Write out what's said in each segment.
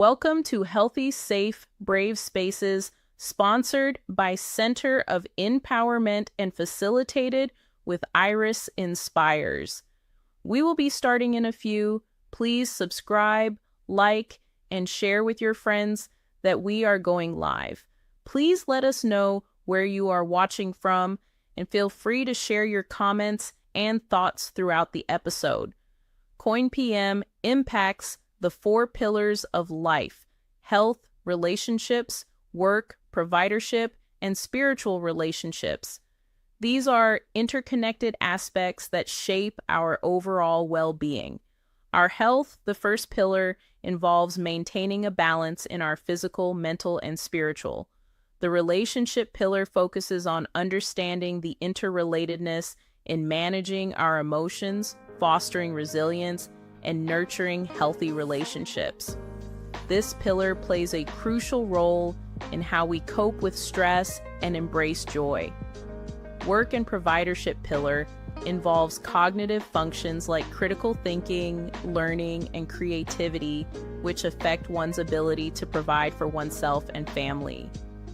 Welcome to Healthy, Safe, Brave Spaces, sponsored by Center of Empowerment and facilitated with Iris Inspires. We will be starting in a few. Please subscribe, like, and share with your friends that we are going live. Please let us know where you are watching from and feel free to share your comments and thoughts throughout the episode. Coin PM impacts the 4 pillars of life: health, relationships, work, providership, and spiritual relationships. These are interconnected aspects that shape our overall well-being. Our health, the first pillar, involves maintaining a balance in our physical, mental, and spiritual. The relationship pillar focuses on understanding the interrelatedness in managing our emotions, fostering resilience, and nurturing healthy relationships. This pillar plays a crucial role in how we cope with stress and embrace joy. Work and providership pillar involves cognitive functions like critical thinking, learning, and creativity, which affect one's ability to provide for oneself and family.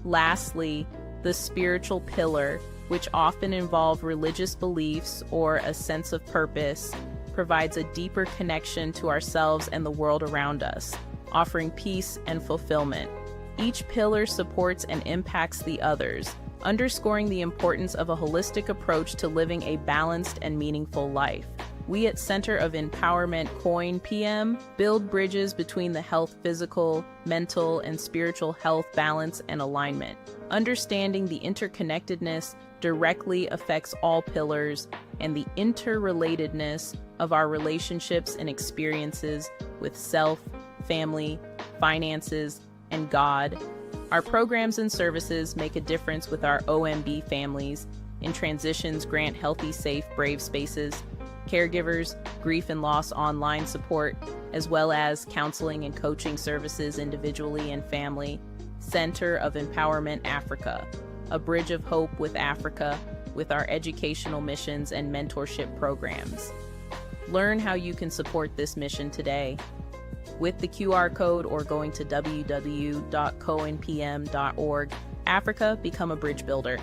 Lastly, the spiritual pillar, which often involve religious beliefs or a sense of purpose, provides a deeper connection to ourselves and the world around us, offering peace and fulfillment. Each pillar supports and impacts the others, underscoring the importance of a holistic approach to living a balanced and meaningful life. We at Center of Empowerment Coin PM build bridges between the health, physical, mental, and spiritual health balance and alignment. Understanding the interconnectedness directly affects all pillars and the interrelatedness of our relationships and experiences with self, family, finances, and God. Our programs and services make a difference with our OMB families. In transitions, grant healthy, safe, brave spaces, caregivers, grief and loss online support, as well as counseling and coaching services individually and family. Center of Empowerment Africa, a bridge of hope with Africa with our educational missions and mentorship programs. Learn how you can support this mission today with the QR code or going to www.coinpm.org. Africa, become a bridge builder.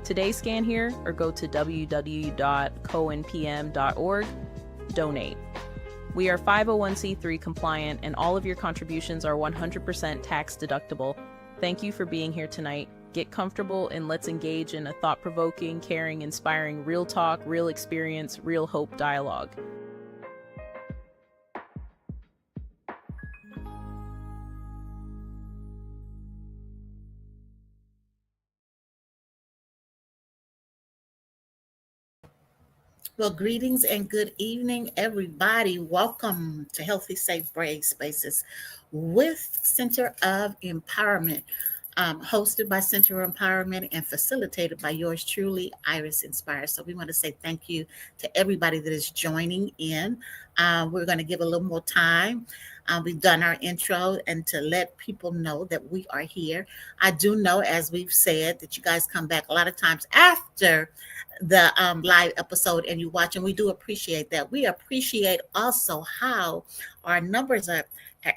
Today scan here or go to www.coinpm.org. Donate. We are 501c3 compliant and all of your contributions are 100% tax deductible. Thank you for being here tonight. Get comfortable and let's engage in a thought-provoking, caring, inspiring, real talk, real experience, real hope dialogue. Well, greetings and good evening, everybody. Welcome to Healthy, Safe, Brave Spaces with Center of Empowerment, hosted by Center of Empowerment and facilitated by yours truly, Iris Inspires. So we want to say thank you to everybody that is joining in. We're going to give a little more time. We've done our intro and to let people know that we are here. I do know, as we've said, that you guys come back a lot of times after the live episode and you watch, and we do appreciate that. We appreciate also how our numbers are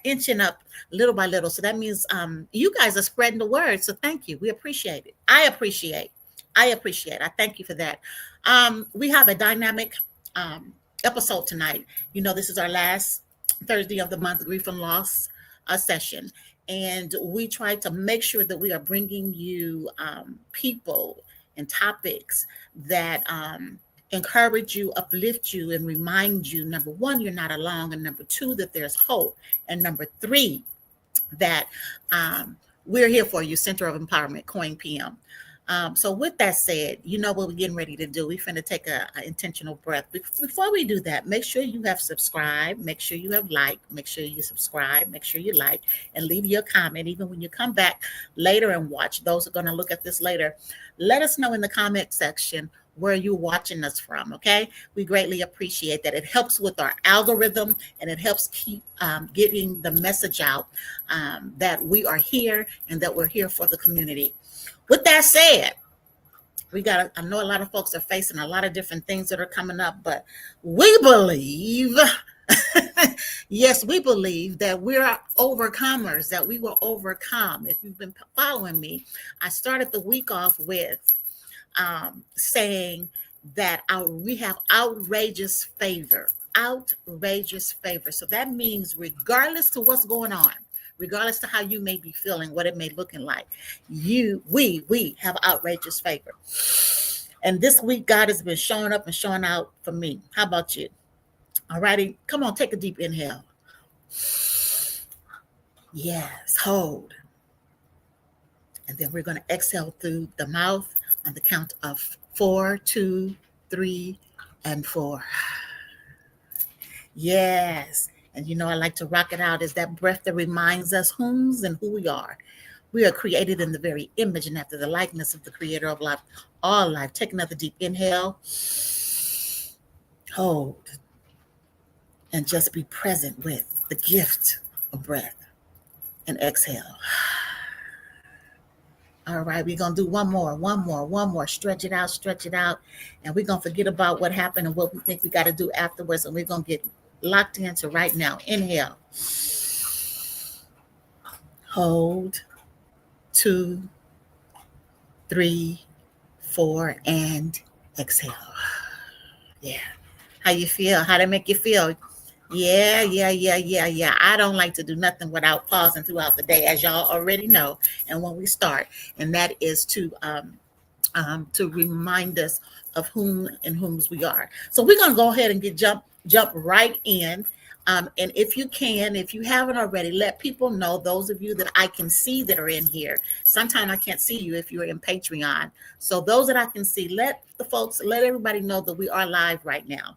inching up little by little. So that means you guys are spreading the word. So thank you. We appreciate it. I appreciate. I thank you for that. We have a dynamic episode tonight. You know, this is our last Thursday of the month grief and loss session. And we try to make sure that we are bringing you people and topics that encourage you, uplift you, and remind you, number one, you're not alone, and number two, that there's hope, and number three, that we're here for you, Center of Empowerment, Coin PM. So with that said, you know what we're getting ready to do. We're finna take a intentional breath. Before we do that, make sure you have subscribed, make sure you have liked, make sure you subscribe, make sure you like, and leave your comment. Even when you come back later and watch, those are going to look at this later. Let us know in the comment section where you're watching us from, okay? We greatly appreciate that. It helps with our algorithm and it helps keep getting the message out that we are here and that we're here for the community. With that said, I know a lot of folks are facing a lot of different things that are coming up, but we believe Yes, we believe that we're overcomers, that we will overcome. If you've been following me, I started the week off with saying that we have outrageous favor. Outrageous favor. So that means regardless to what's going on, regardless to how you may be feeling, what it may looking like, we have outrageous favor. And this week, God has been showing up and showing out for me. How about you? All righty, come on, take a deep inhale. Yes, hold. And then we're going to exhale through the mouth on the count of 4, 2, 3, and 4. Yes. And you know, I like to rock it out is that breath that reminds us whom's and who we are. We are created in the very image and after the likeness of the creator of life, all life. Take another deep inhale. Hold. And just be present with the gift of breath. And exhale. All right, we're going to do one more. Stretch it out. And we're going to forget about what happened and what we think we got to do afterwards. And we're going to get locked into right now. Inhale. Hold. 2, 3, 4, and exhale. Yeah. How you feel? How they make you feel? Yeah. I don't like to do nothing without pausing throughout the day, as y'all already know. And when we start, and that is to remind us of whom and whom's we are. So we're gonna go ahead and jump right in. And if you haven't already, let people know, those of you that I can see that are in here. Sometimes I can't see you if you're in Patreon. So those that I can see, let everybody know that we are live right now.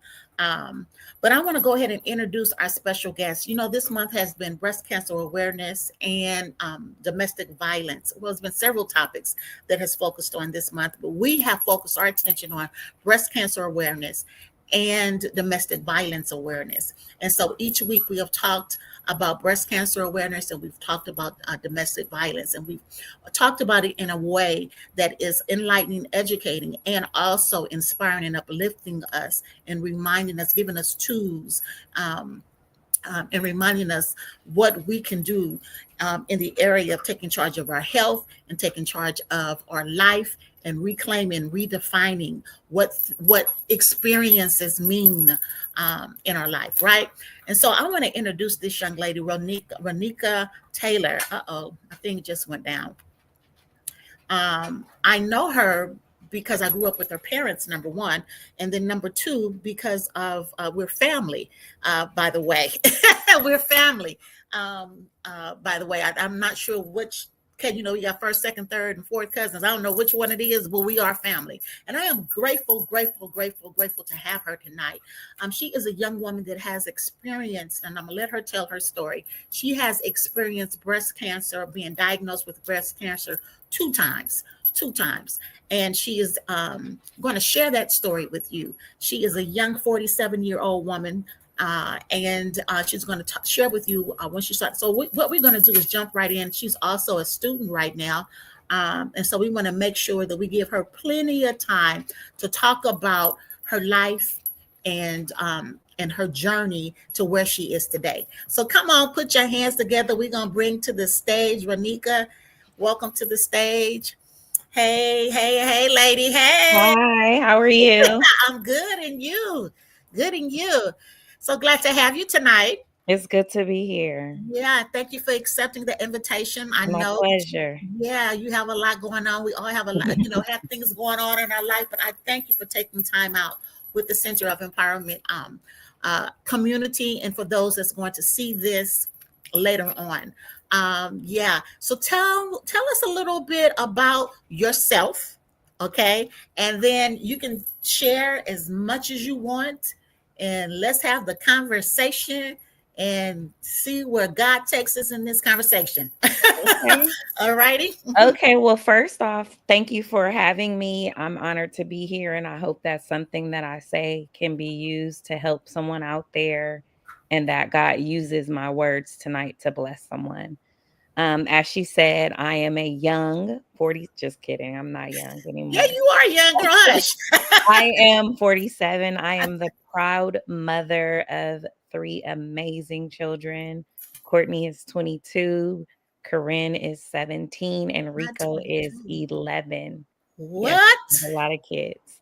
But I want to go ahead and introduce our special guest. You know, this month has been breast cancer awareness and domestic violence. Well, there's been several topics that has focused on this month, but we have focused our attention on breast cancer awareness and domestic violence awareness. And so each week we have talked about breast cancer awareness and we've talked about domestic violence, and we've talked about it in a way that is enlightening, educating, and also inspiring and uplifting us and reminding us, giving us tools, and reminding us what we can do in the area of taking charge of our health and taking charge of our life and reclaiming, redefining what experiences mean in our life, right? And so I want to introduce this young lady, Roneka Taylor. I think it just went down. I know her because I grew up with her parents, number one, and then number two, because of we're family, by the way. We're family. By the way, I'm not sure which, you know, you got first, second, third, and fourth cousins. I don't know which one it is, but we are family. And I am grateful to have her tonight. She is a young woman that has experienced, and I'm going to let her tell her story. She has experienced breast cancer, being diagnosed with breast cancer two times. And she is going to share that story with you. She is a young 47-year-old woman. And she's going to share with you when she starts. So what we're going to do is jump right in. She's also a student right now. And so we want to make sure that we give her plenty of time to talk about her life and her journey to where she is today. So come on, put your hands together. We're going to bring to the stage Roneka. Welcome to the stage. Hey, lady. Hey. Hi, how are you? I'm good, and you? Good, and you? So glad to have you tonight. It's good to be here. Yeah, thank you for accepting the invitation. I My know. pleasure. Yeah, you have a lot going on. We all have a lot, you know, have things going on in our life. But I thank you for taking time out with the Center of Empowerment community, and for those that's going to see this later on. Yeah. So tell us a little bit about yourself, okay? And then you can share as much as you want, and let's have the conversation and see where God takes us in this conversation. Okay. All righty. Okay, well, first off, thank you for having me. I'm honored to be here, and I hope that something that I say can be used to help someone out there, and that God uses my words tonight to bless someone. As she said, I am a young 40, just kidding, I'm not young Yeah, anymore. you are young, girl. Hush. I am 47. I am the proud mother of 3 amazing children. Courtney is 22, Corinne is 17, and Not Rico is 22. 11. Yes, I What? have a lot of kids.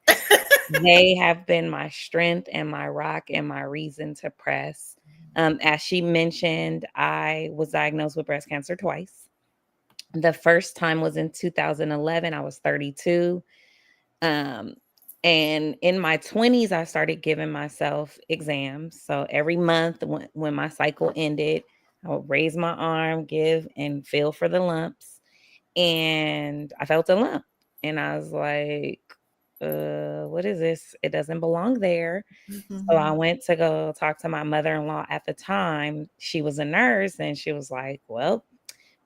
They have been my strength and my rock and my reason to press. As she mentioned, I was diagnosed with breast cancer twice. The first time was in 2011. I was 32. Um, and in my 20s, I started giving myself exams. So every month when my cycle ended, I would raise my arm, give, and feel for the lumps. And I felt a lump. And I was like, what is this? It doesn't belong there. So I Mhm. went to go talk to my mother-in-law at the time. She was a nurse and she was like, well,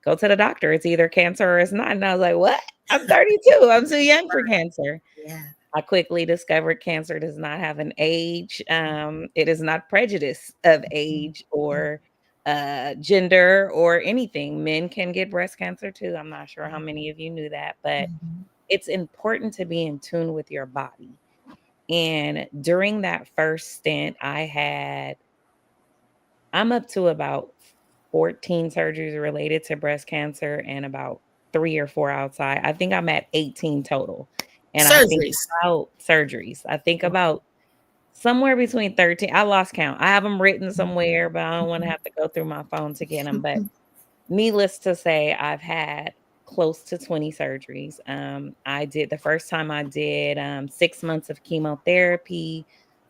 go to the doctor. It's either cancer or it's not. And I was like, what? I'm 32. I'm too young for cancer. Yeah. I quickly discovered cancer does not have an age. It is not prejudice of Mhm. age or gender or anything. Men can get breast cancer too. I'm not sure how many of you knew that, but Mhm. it's important to be in tune with your body. And during that first stint, I'm up to about 14 surgeries related to breast cancer and about 3 or 4 outside. I think I'm at 18 total. And I think Surgeries. about surgeries. I think about somewhere between 13. I lost count. I have them written somewhere, but I don't want to Mhm. have to go through my phone to get them. But needless to say, I've had close to 20 surgeries. I did the first time I did 6 months of chemotherapy.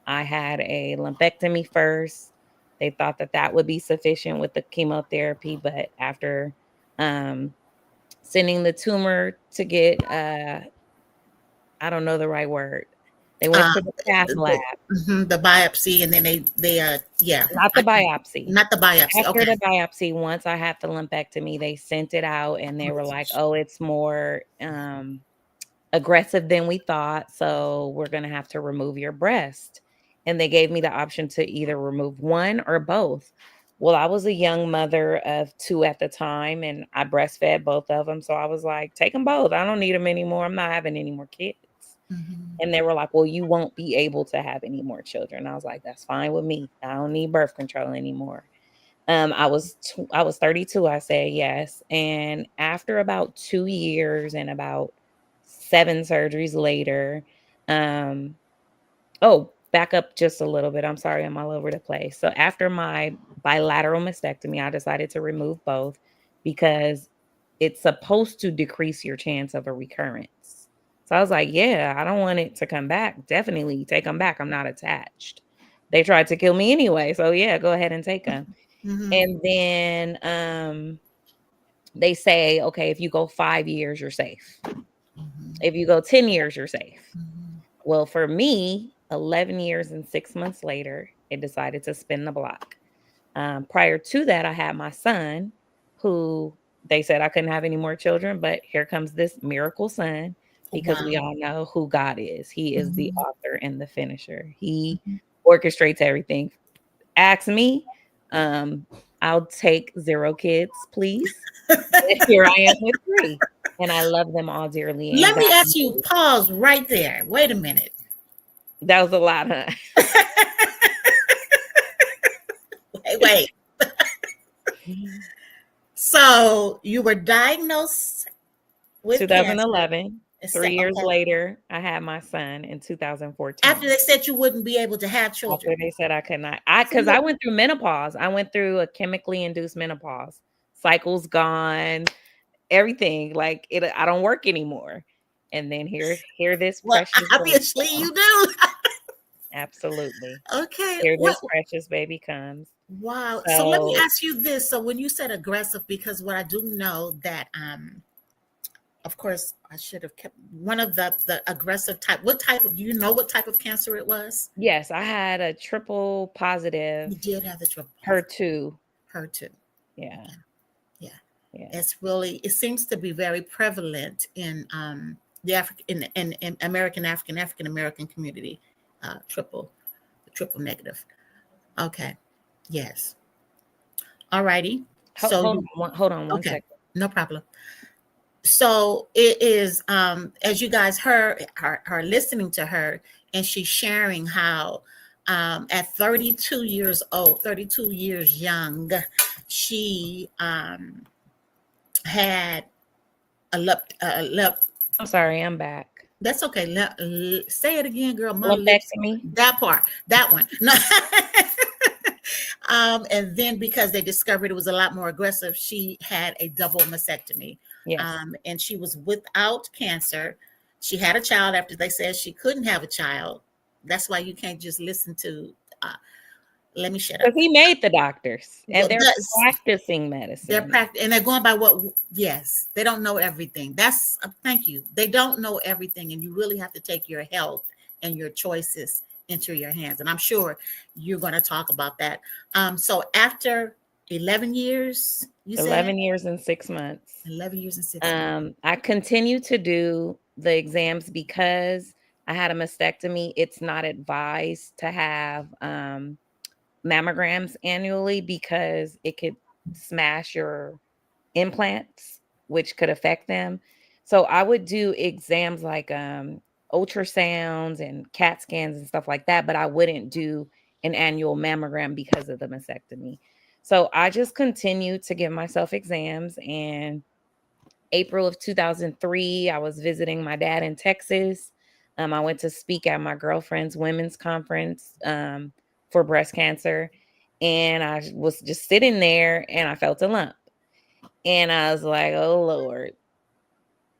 I had a lumpectomy first. They thought that that would be sufficient with the chemotherapy, but after um, sending the tumor to get, I don't know the right word. They went Uh, to the cath lab, the biopsy, and then yeah, not the biopsy. not the biopsy. After Okay. the biopsy, once I had the lumpectomy, they sent it out and they were like, "Oh, it's more aggressive than we thought, so we're gonna have to remove your breast." And they gave me the option to either remove one or both. Well, I was a young mother of 2 at the time, and I breastfed both of them, so I was like, "Take them both. I don't need them anymore. I'm not having any more kids." Mhm. And they were like, "Well, you won't be able to have any more children." I was like, "That's fine with me. I don't need birth control anymore." I was 32, I said yes, and after about 2 years and about 7 surgeries later, um oh, back up just a little bit, I'm sorry, I'm all over the place. So after my bilateral mastectomy, I decided to remove both because it's supposed to decrease your chance of a recurrence. So I was like, "Yeah, I don't want it to come back. Definitely take them back, I'm not attached." They tried to kill me anyway, so yeah, go ahead and take them. Mhm. And then, they say, "Okay, if you go 5 years, you're safe. Mhm. If you go 10 years, you're safe." Mhm. Well, for me, 11 years and 6 months later, it decided to spin the block. Prior to that, I had my son, who they said I couldn't have any more children, but here comes this miracle son because we Wow. all know who God is. He is the Mhm. author and the finisher. He Mhm. orchestrates everything. Ask me, um, I'll take 0 kids, please. Here I am with 3, and I love them all dearly, and Let me God ask you, knows pause right there. Wait a minute. that was a lot, huh? Wait. So you were diagnosed with cancer. 2011, 3 years Okay. later, I had my son in After 2014. they said you wouldn't be able to have After children. they said I could not, So because I went through menopause. I went through a chemically induced menopause. Cycles gone, everything, like, I don't work anymore. And then here this well, precious baby obviously you comes. do. Absolutely. Okay. Here Well, this precious baby comes. wow. So let me So ask you this. So when you said aggressive, because what I do know that of course I should have kept one of the aggressive type. What type of, do you know what type of cancer it was? yes, I had a triple You positive did have the triple positive, HER2. HER2. Yeah, Okay. Yeah. yeah. It's really, it seems to be very prevalent in the African in American African American community. Triple, the triple negative. Okay. Yes. All righty. So you, Hold on one okay, second. no problem. So it is, as you guys heard, are listening to her, and she's sharing how At 32 years old, 32 years young, she had a I'm sorry, I'm back. that's okay. Say it again, girl. My lips. Lumpectomy. That part. That one. No. And then because they discovered it was a lot more aggressive, she had a double mastectomy. Yes. And she was without cancer. She had a child after they said she couldn't have a child. That's why you can't just listen to. Let me shut up. Because he made the doctors, and Well, they're practicing they're medicine. and they're going by what. Yes, they don't know everything. That's thank you. They don't know everything, and you really have to take your health and your choices into your hands. And I'm sure you're going to talk about that. So after 11 years, you said 11 years and 6 months. 11 years and 6 months. I continue to do the exams because I had a mastectomy. It's not advised to have mammograms annually because it could smash your implants, which could affect them. So I would do exams like ultrasounds and CAT scans and stuff like that, but I wouldn't do an annual mammogram because of the mastectomy. So I just continued to give myself exams. And April of 2003, I was visiting my dad in Texas. I went to speak at my girlfriend's women's conference for breast cancer. And I was just sitting there and I felt a lump. And I was like, oh, Lord,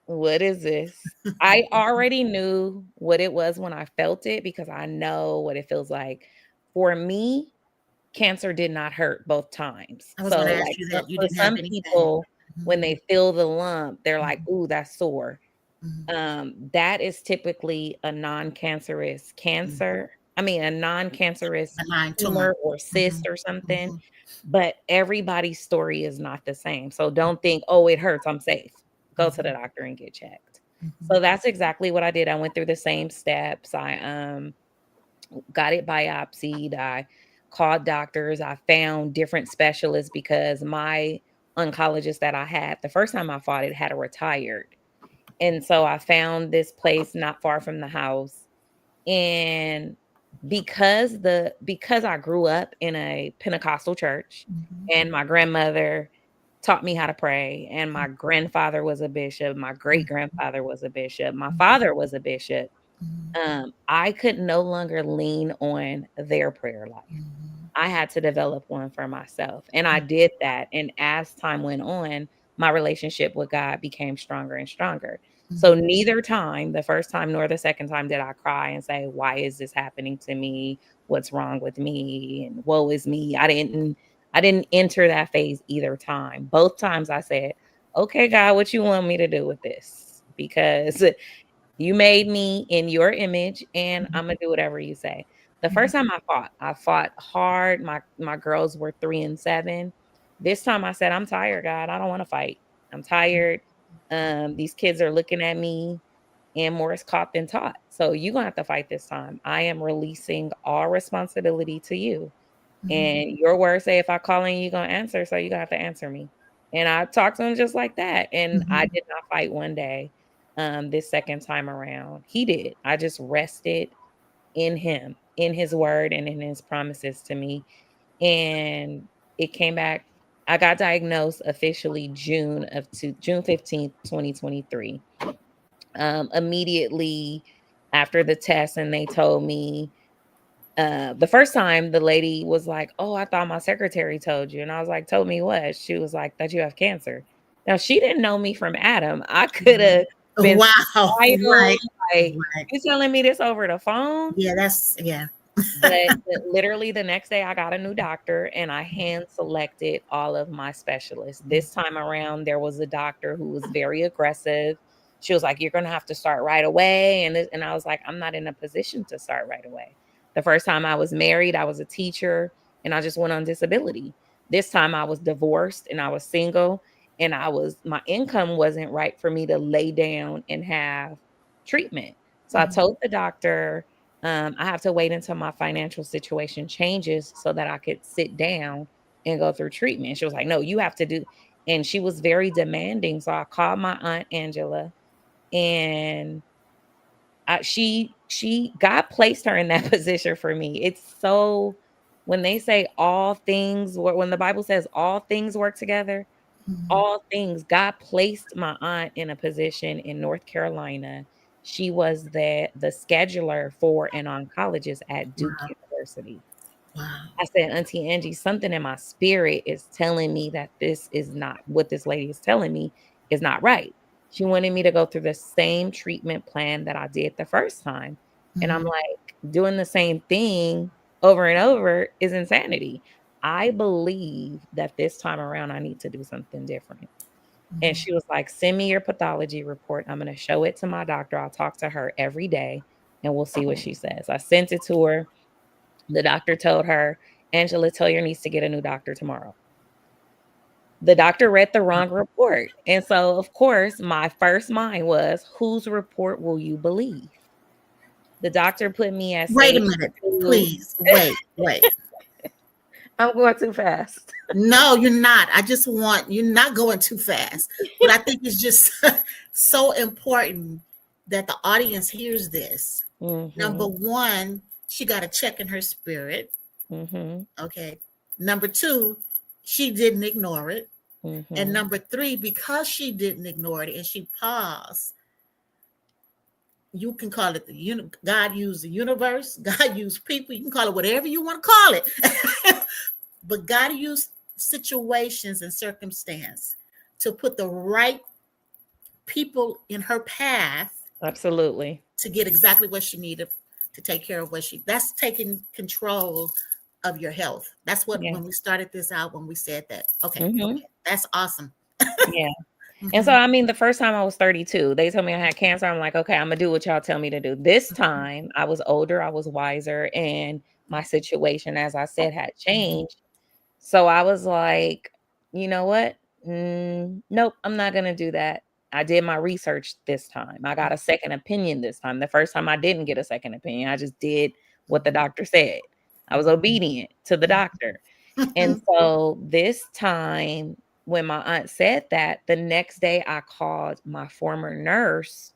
what is this? I already knew what it was when I felt it because I know what it feels like. For me, cancer did not hurt both times. I was So, going to ask like, you so that. You for didn't have some anything. people, when they feel the lump, they're like, ooh, that's sore. That is typically a non-cancerous cancer. I mean, a non-cancerous Benign tumor. tumor or cyst or something. But everybody's story is not the same. So don't think, oh, it hurts, I'm safe. Go to the doctor and get checked. So that's exactly what I did. I went through the same steps. I got it biopsied. I called doctors. I found different specialists because my oncologist that I had the first time I fought it had retired. And so I found this place not far from the house. And because I grew up in a Pentecostal church and my grandmother taught me how to pray, and my grandfather was a bishop, my great grandfather was a bishop, my father was a bishop, I could no longer lean on their prayer life. I had to develop one for myself. And I did that. And as time went on, my relationship with God became stronger and stronger. So neither time, the first time nor the second time, did I cry and say, why is this happening to me? What's wrong with me? And woe is me. I didn't enter that phase either time. Both times I said, okay, God, what you want me to do with this? Because you made me in your image and I'm gonna do whatever you say. The first time I fought hard. My girls were 3 and 7. This time I said, I'm tired, God. I don't want to fight. I'm tired. These kids are looking at me and more is caught than taught. So you're gonna have to fight this time. I am releasing all responsibility to you. And your words say if I call in, you're gonna answer. So you're gonna have to answer me. And I talked to him just like that. And I did not fight one day this second time around. He did. I just rested in him, in his word, and in his promises to me. And it came back. I got diagnosed officially June 15th, 2023. Immediately after the test, and they told me the first time the lady was like, "Oh, I thought my secretary told you." And I was like, "Told me what?" She was like, "That you have cancer." Now she didn't know me from Adam. I could have been Wow. wild, Right. like, Right. "You telling me this over the phone?" Yeah, that's, yeah. But literally the next day I got a new doctor and I hand selected all of my specialists. This time around, there was a doctor who was very aggressive. She was like, "You're going to have to start right away." And I was like, "I'm not in a position to start right away." The first time I was married, I was a teacher and I just went on disability. This time I was divorced and I was single and my income wasn't right for me to lay down and have treatment. So I told the doctor, I have to wait until my financial situation changes so that I could sit down and go through treatment. She was like, "No, you have to do." And she was very demanding. So I called my aunt Angela and She God placed her in that position for me. It's so, when they say all things, when the Bible says all things work together, Mhm. all things, God placed my aunt in a position in North Carolina. She was the scheduler for an oncologist at Duke Wow. University. Wow. I said, Auntie Angie, something in my spirit is telling me that this is not what this lady is telling me is not right. She wanted me to go through the same treatment plan that I did the first time. And I'm Mhm. like, doing the same thing over and over is insanity. I believe that this time around, I need to do something different. And Mhm. she was like, send me your pathology report. I'm going to show it to my doctor. I'll talk to her every day and we'll see what she says. I sent it to her. The doctor told her, Angela Tillier needs to get a new doctor tomorrow. The doctor read the wrong report. And so, of course, my first mind was, whose report will you believe? The doctor put me at Wait a stage minute, 2. please. Wait. I'm going too fast. No, you're not. I just want, you're not going too fast. But I think it's just so important that the audience hears this. Number Mhm. one, she got a check in her spirit. Mhm. Okay. Number two, she didn't ignore it. And Mhm. number three, because she didn't ignore it and she paused, you can call it God used the universe, God used people, you can call it whatever you want to call it. But God used situations and circumstance to put the right people in her path Absolutely. to get exactly what she needed to take care of that's taking control of your health. That's what, Yeah. when we started this out, when we said that. Okay, go Mhm. ahead. That's awesome. Yeah. And so, Mhm. I mean, the first time I was 32, they told me I had cancer. I'm like, okay, I'm gonna do what y'all tell me to do. This time I was older, I was wiser, and my situation, as I said, had Mhm. changed. So I was like, you know what? Nope, I'm not gonna do that. I did my research this time. I got a second opinion this time. The first time I didn't get a second opinion. I just did what the doctor said. I was obedient to the doctor. And Mhm. so this time, when my aunt said that, the next day I called my former nurse.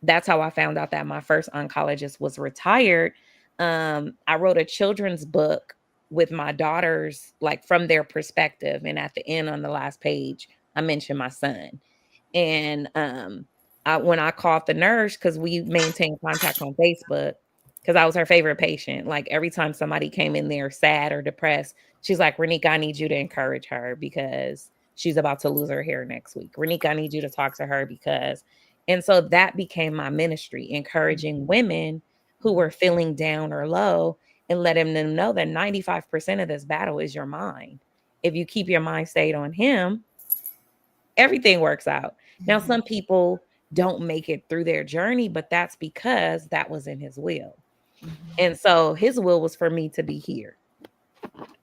That's how I found out that my first oncologist was retired. I wrote a children's book with my daughters, like from their perspective. And at the end, on the last page, I mentioned my son. And when I called the nurse, because we maintained contact on Facebook, because I was her favorite patient. Like every time somebody came in there sad or depressed, she's like, Roneka, I need you to encourage her because she's about to lose her hair next week. Roneka, I need you to talk to her because. And so that became my ministry, encouraging women who were feeling down or low and letting them know that 95% of this battle is your mind. If you keep your mind stayed on him, everything works out. Now, some people don't make it through their journey, but that's because that was in his will. And so his will was for me to be here.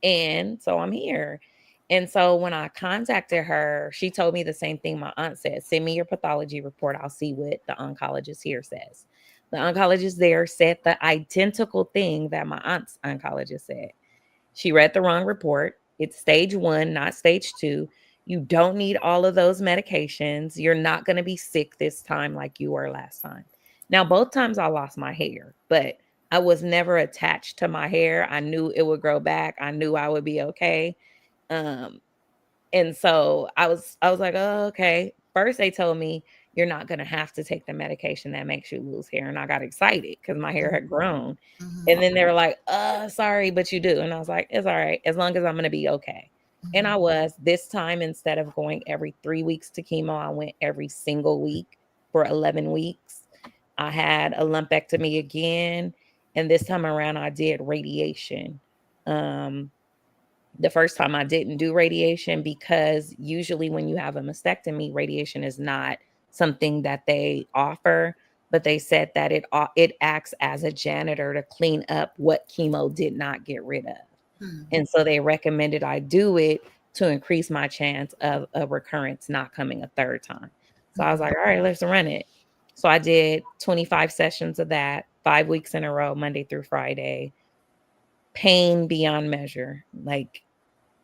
And so I'm here. And so when I contacted her, she told me the same thing my aunt said. Send me your pathology report. I'll see what the oncologist here says. The oncologist there said the identical thing that my aunt's oncologist said. She read the wrong report. It's stage 1, not stage 2. You don't need all of those medications. You're not going to be sick this time like you were last time. Now, both times I lost my hair, but I was never attached to my hair. I knew it would grow back. I knew I would be okay. Um, and so I was like, "Oh, okay." First they told me you're not going to have to take the medication that makes you lose hair, and I got excited cuz my hair had grown. And then they were like, sorry, but you do." And I was like, "It's all right as long as I'm going to be okay." And I was. This time, instead of going every 3 weeks to chemo, I went every single week for 11 weeks. I had a lumpectomy again, and this time around I did radiation. Um the first time I didn't do radiation because usually when you have a mastectomy, radiation is not something that they offer, but they said that it acts as a janitor to clean up what chemo did not get rid of. And so they recommended I do it to increase my chance of a recurrence not coming a third time. So I was like, all right, let's run it. So I did 25 sessions of that, 5 weeks in a row, Monday through Friday. Pain beyond measure. Like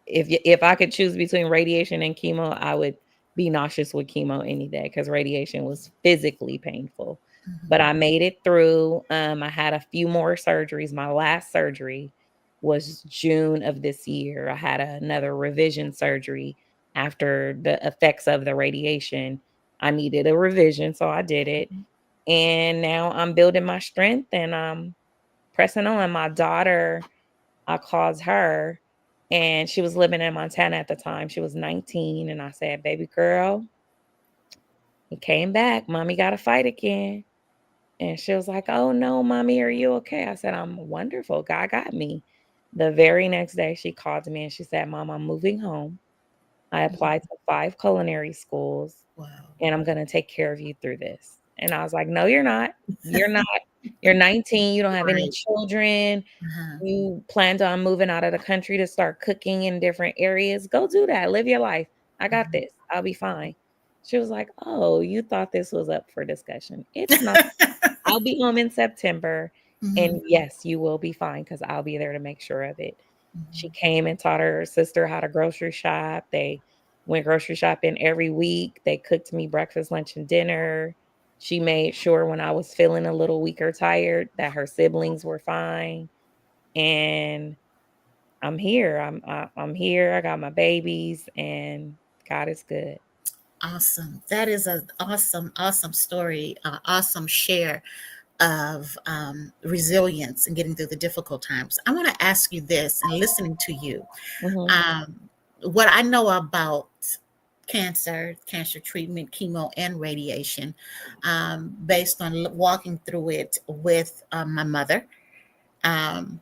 if I could choose between radiation and chemo, I would be nauseous with chemo any day because radiation was physically painful. but I made it through. I had a few more surgeries. My last surgery was June of this year. I had another revision surgery after the effects of the radiation. I needed a revision, so I did it. And now I'm building my strength and I'm pressing on. My daughter, I called her and she was living in Montana at the time. She was 19. And I said, baby girl, he came back. Mommy got to fight again. And she was like, oh no, mommy, are you okay? I said, I'm wonderful. God got me. The very next day, she called me and she said, Mom, I'm moving home. I applied to 5 culinary schools Wow. and I'm going to take care of you through this. And I was like, no, you're not. You're not. You're 19. You don't have any Right. children. Uh-huh. You planned on moving out of the country to start cooking in different areas. Go do that. Live your life. I got this. I'll be fine. She was like, oh, you thought this was up for discussion. It's not. I'll be home in September. Mhm. And yes, you will be fine because I'll be there to make sure of it. She Mhm. came and taught her sister how to grocery shop. They went grocery shopping every week. They cooked me breakfast, lunch, and dinner. She made sure when I was feeling a little weak or tired that her siblings were fine. And I'm here. I'm here. I got my babies, and God is good. Awesome. That is an awesome, awesome story, awesome share of resilience and getting through the difficult times. I want to ask you this and listening to you. Mhm. Um, what I know about cancer treatment, chemo, and radiation, based on walking through it with my mother. Um,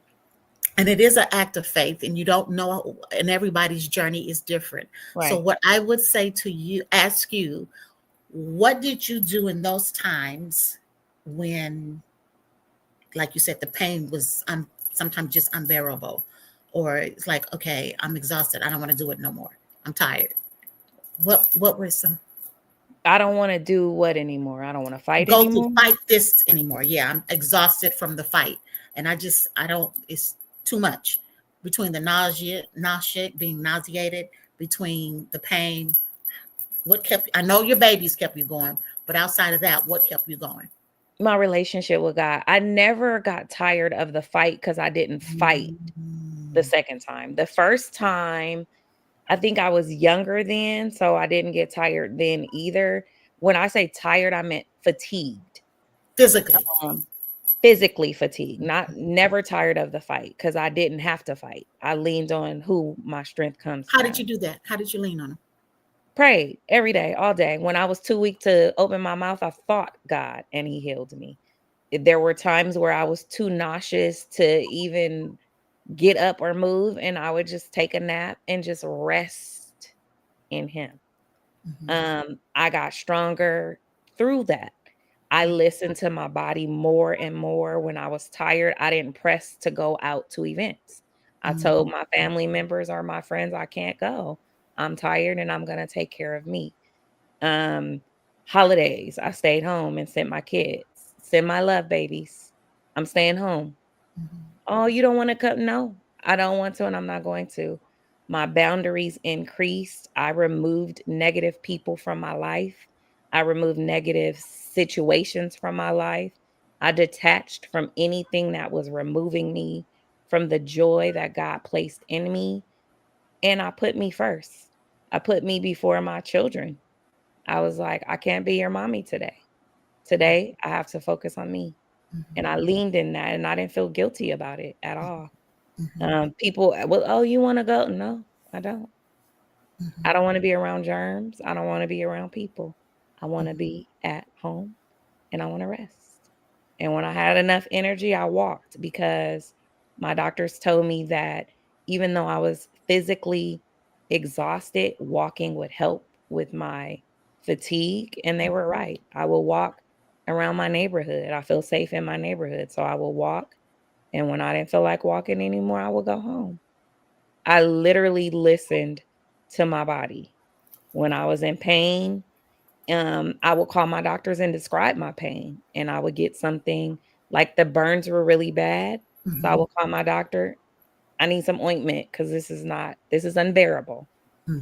and it is an act of faith, and you don't know, and everybody's journey is different. So, Right. what I would say to you, ask you, what did you do in those times when, like you said, the pain was sometimes just unbearable, or it's like, okay, I'm exhausted, I don't want to do it no more, I'm tired. What were some I don't want to do what anymore? I don't want to fight go to anymore. fight this anymore? Yeah, I'm exhausted from the fight, and I don't. It's too much between the nausea, being nauseated, between the pain. What kept? I know your babies kept you going, but outside of that, what kept you going? My relationship with God. I never got tired of the fight because I didn't fight the Mm, second time. The first time, I think I was younger then, so I didn't get tired then either. When I say tired, I meant fatigued. physically. Um, Physically fatigued, not never tired of the fight because I didn't have to fight. I leaned on who my strength comes How did you from. do that? How did you lean on them? Prayed every day, all day. When I was too weak to open my mouth, I fought God and he healed me. There were times where I was too nauseous to even get up or move, and I would just take a nap and just rest in him. Mm-hmm. I got stronger through that. I listened to my body more and more. When I was tired, I didn't press to go out to events. I told my family members or my friends, I can't go. I'm tired and I'm going to take care of me. Um, Holidays, I stayed home and sent my kids, send my love babies. I'm staying home. Mm-hmm. Oh, you don't wanna cut? No, I don't want to, and I'm not going to. My boundaries increased. I removed negative people from my life. I removed negative situations from my life. I detached from anything that was removing me from the joy that God placed in me, and I put me first. I put me before my children. I was like, "I can't be your mommy today. Today, I have to focus on me." And I leaned in that, and I didn't feel guilty about it at all. Mm-hmm. People, "Well, oh, you wanna go?" No, I don't. Mm-hmm. I don't wanna be around germs. I don't wanna be around people. I wanna Mm-hmm. be at home, and I wanna rest. And when I had enough energy, I walked because my doctors told me that even though I was physically exhausted, walking would help with my fatigue, and they were right. I will walk around my neighborhood. I feel safe in my neighborhood, so I will walk, and when I didn't feel like walking anymore, I would go home. I literally listened to my body. When I was in pain, I would call my doctors and describe my pain, and I would get something like the burns were really bad. So I Mm-hmm. would call my doctor, I need some ointment because this is unbearable.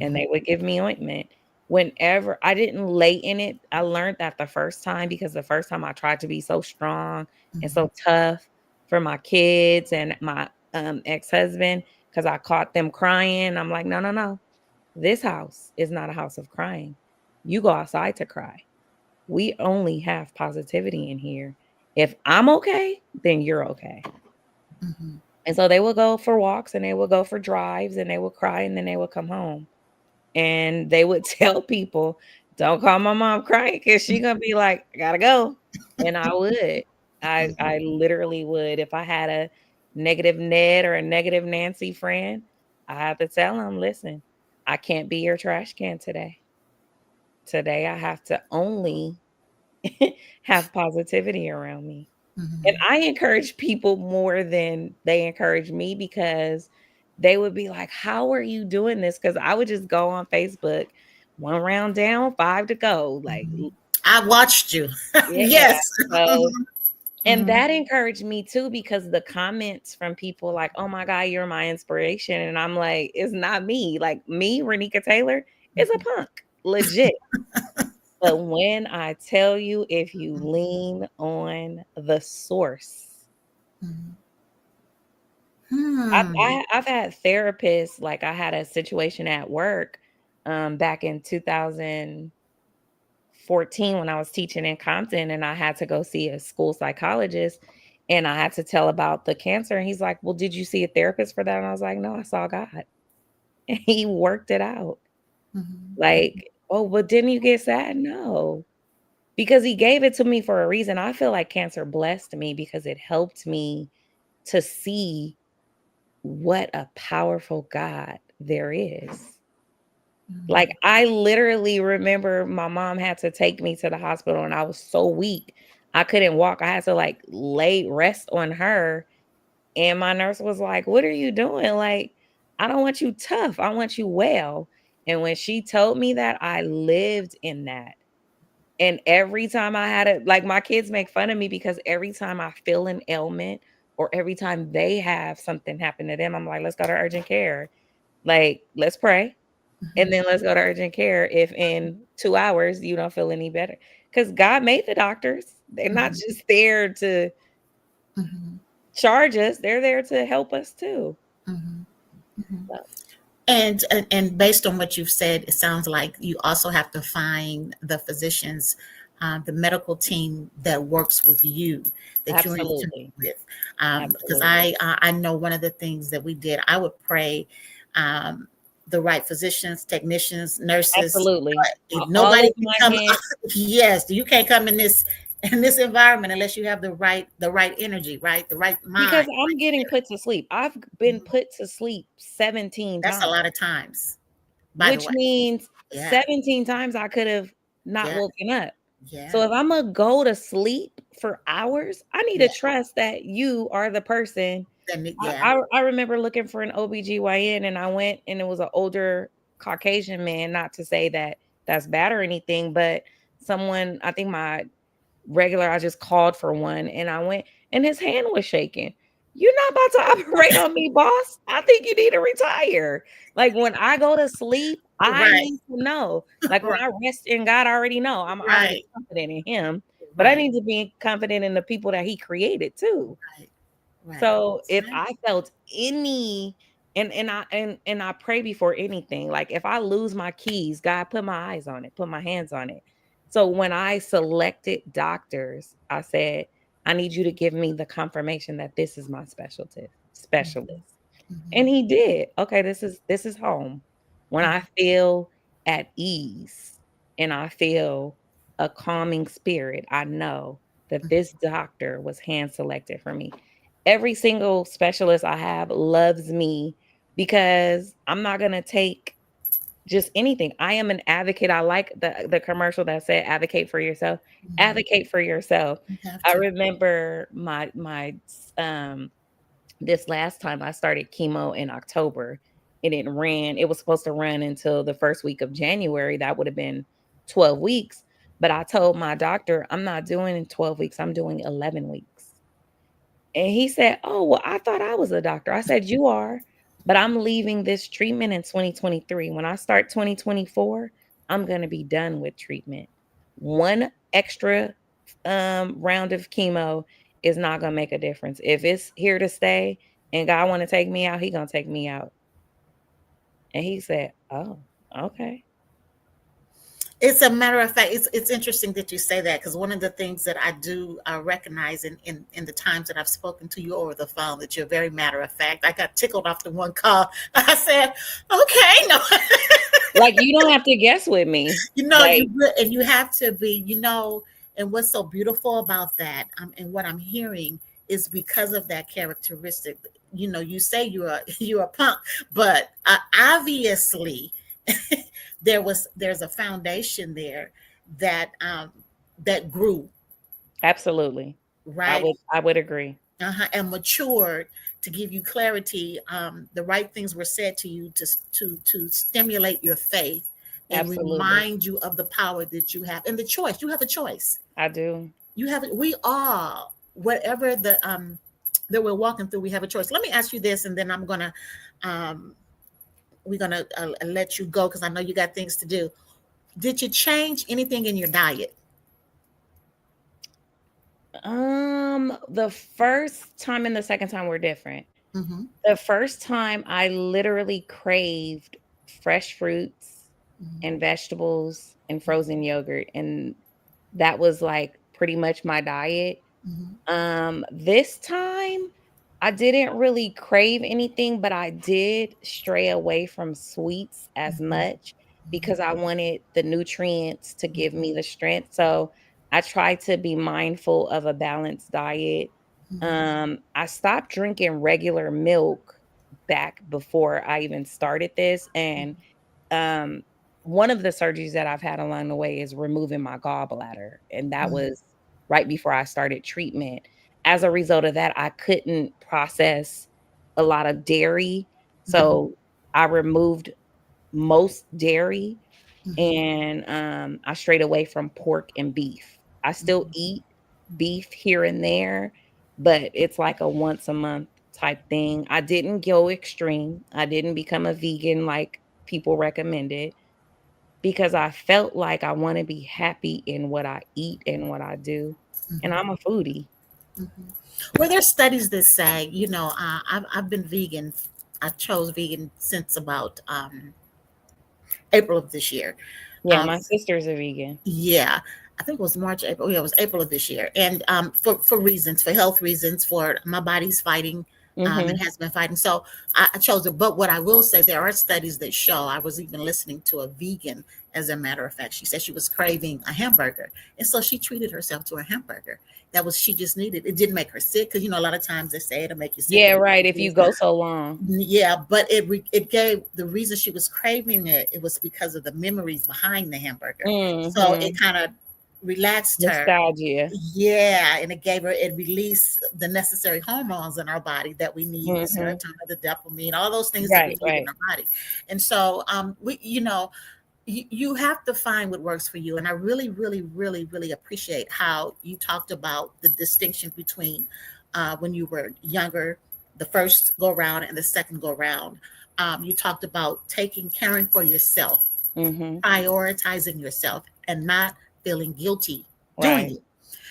And Mm-hmm. they would give me ointment. whenever I didn't lay in it, I learned that the first time, because the first time I tried to be so strong and Mhm. so tough for my kids and my ex-husband, because I caught them crying. I'm like, no, no, no. This house is not a house of crying. You go outside to cry. We only have positivity in here. If I'm okay, then you're okay. Mhm. And so they will go for walks and they will go for drives and they will cry and then they will come home. And they would tell people, "Don't call my mom crying because she gonna be like, I gotta go." And I would. I literally would. If I had a negative Ned or a negative Nancy friend, I had to tell them, listen, I can't be your trash can today. Today I have to only have positivity around me. And Mhm. I encourage people more than they encourage me, because they would be like, "How are you doing this?" Because I would just go on Facebook, 1 round down, 5 to go. Like, Mhm. I watched you. yeah. Yes. So, and Mhm. that encouraged me too, because the comments from people like, "Oh my God, you're my inspiration." And I'm like, it's not me. Like me, Roneka Taylor, is a Mhm. punk. Legit. But when I tell you, if you lean on the source, Mhm. I've Hmm. I I've had therapists, like, I had a situation at work, back in 2014 when I was teaching in Compton, and I had to go see a school psychologist, and I had to tell about the cancer, and he's like, "Well, did you see a therapist for that?" And I was like, "No, I saw God." And he worked it out. Mhm. Like, "Oh, but didn't you get sad?" No, because he gave it to me for a reason. I feel like cancer blessed me because it helped me to see what a powerful God there is. Like, Mhm. I literally remember my mom had to take me to the hospital and I was so weak. I couldn't walk. I had to like lay rest on her. And my nurse was like, "What are you doing? Like, I don't want you tough. I want you well." And when she told me that, I lived in that. And every time I had it, like my kids make fun of me because every time I feel an ailment or every time they have something happen to them, I'm like, let's go to urgent care. Like, let's pray. And Mhm. then let's go to urgent care if in 2 hours you don't feel any better. Because God made the doctors. They're not Mhm. just there to Mhm. charge us, they're there to help us too. Mhm. Mhm. So, And based on what you've said, it sounds like you also have to find the physicians, the medical team that works with you, that you're in tune absolutely. with. Because Absolutely. I know one of the things that we did, I would pray um, the right physicians, technicians, nurses. Absolutely. If All nobody of can my come, kids. yes, you can't come in this environment unless you have the right energy, right, the right Because mind. I'm getting put to sleep. I've been Mhm. put to sleep 17 That's a times, lot of times, by the which way. means Yeah, 17 times I could have not yeah, woken up. yeah. So if Imma go to sleep for hours, I need Yeah, to trust that you are the person. then I yeah. I I remember looking for an OBGYN and I went and it was an older Caucasian man, not to say that that's bad or anything, but someone, I think my regular, I just called for one and I went and his hand was shaking. "You're not about to operate on me, boss. I think you need to retire." Like, when I go to sleep, I Right, need to know. Like, when right, I rest in God, I already know. I'm already right, confident in him, but I right, need to be confident in the people that he created too. right, right. So, That's if right. I felt any, and I pray before anything, like, if I lose my keys, God, put my eyes on it, put my hands on it. So, when I selected doctors, I said, "I need you to give me the confirmation that this is my Mhm, specialist." And mhm, he did. Okay, this is home. When I mhm, feel at ease and I feel a calming spirit, I know that mhm, this doctor was hand selected for me. Every single specialist I have loves me because I'm not going to take just anything. I am an advocate. I like the commercial that said advocate for yourself. mhm. Advocate for yourself. You have I to. remember my this last time I started chemo in October, and it was supposed to run until the first week of January. That would have been 12 weeks. But I told my doctor, I'm not doing 12 weeks, I'm doing 11 weeks. And he said, "Oh, well, I thought I was a doctor." I said, "You are, but I'm leaving this treatment in 2023. When I start 2024, I'm going to be done with treatment. One extra round of chemo is not going to make a difference. If it's here to stay and God want to take me out, he going to take me out. And he said, oh, okay. It's a matter of fact, it's interesting that you say that, because one of the things that I do recognize in the times that I've spoken to you over the phone, that you're very matter of fact. I got tickled off the one call. I said, okay, no. Like, you don't have to guess with me. Like, And you have to be, and what's so beautiful about that, and what I'm hearing is because of that characteristic. You say you're a punk, but obviously there's a foundation there that that grew, absolutely. right? I would agree. And matured to give you clarity. The right things were said to you to stimulate your faith and Absolutely. remind you of the power that you have and the choice. You have a choice. I do. You have it. We all, whatever the that we're walking through, we have a choice. Let me ask you this, and then we're gonna let you go, because I know you got things to do. Did you change anything in your diet? The first time and the second time were different. Mm-hmm. The first time I literally craved fresh fruits and vegetables and frozen yogurt, and that was like pretty much my diet. This time I didn't really crave anything, but I did stray away from sweets as much because I wanted the nutrients to give me the strength. So I try to be mindful of a balanced diet. I stopped drinking regular milk back before I even started this. And one of the surgeries that I've had along the way is removing my gallbladder. And that was right before I started treatment. As a result of that, I couldn't process a lot of dairy. So I removed most dairy, and I strayed away from pork and beef. I still eat beef here and there, but it's like a once a month type thing. I didn't go extreme. I didn't become a vegan like people recommended, because I felt like I want to be happy in what I eat and what I do. And I'm a foodie. Well, there's studies that say, I've been vegan. I chose vegan since about April of this year. Yeah, my sister's a vegan. Yeah, I think it was March, April. Yeah, it was April of this year, and for reasons, for health reasons, for my body's fighting. It has been fighting, so I chose it. But what I will say, there are studies that show. I was even listening to a vegan, as a matter of fact. She said she was craving a hamburger, and so she treated herself to a hamburger. That was, she just needed. It didn't make her sick, because a lot of times they say it'll make you sick. Yeah, right. If you go so long. Yeah, but it gave the reason she was craving it. It was because of the memories behind the hamburger. So it kind of relaxed her. Nostalgia. Yeah, and it released the necessary hormones in our body that we need, the serotonin, the dopamine, all those things that we need in our body. And so you have to find what works for you. And I really, really, really, really appreciate how you talked about the distinction between when you were younger, the first go round and the second go round. You talked about caring for yourself, prioritizing yourself, and not feeling guilty doing it.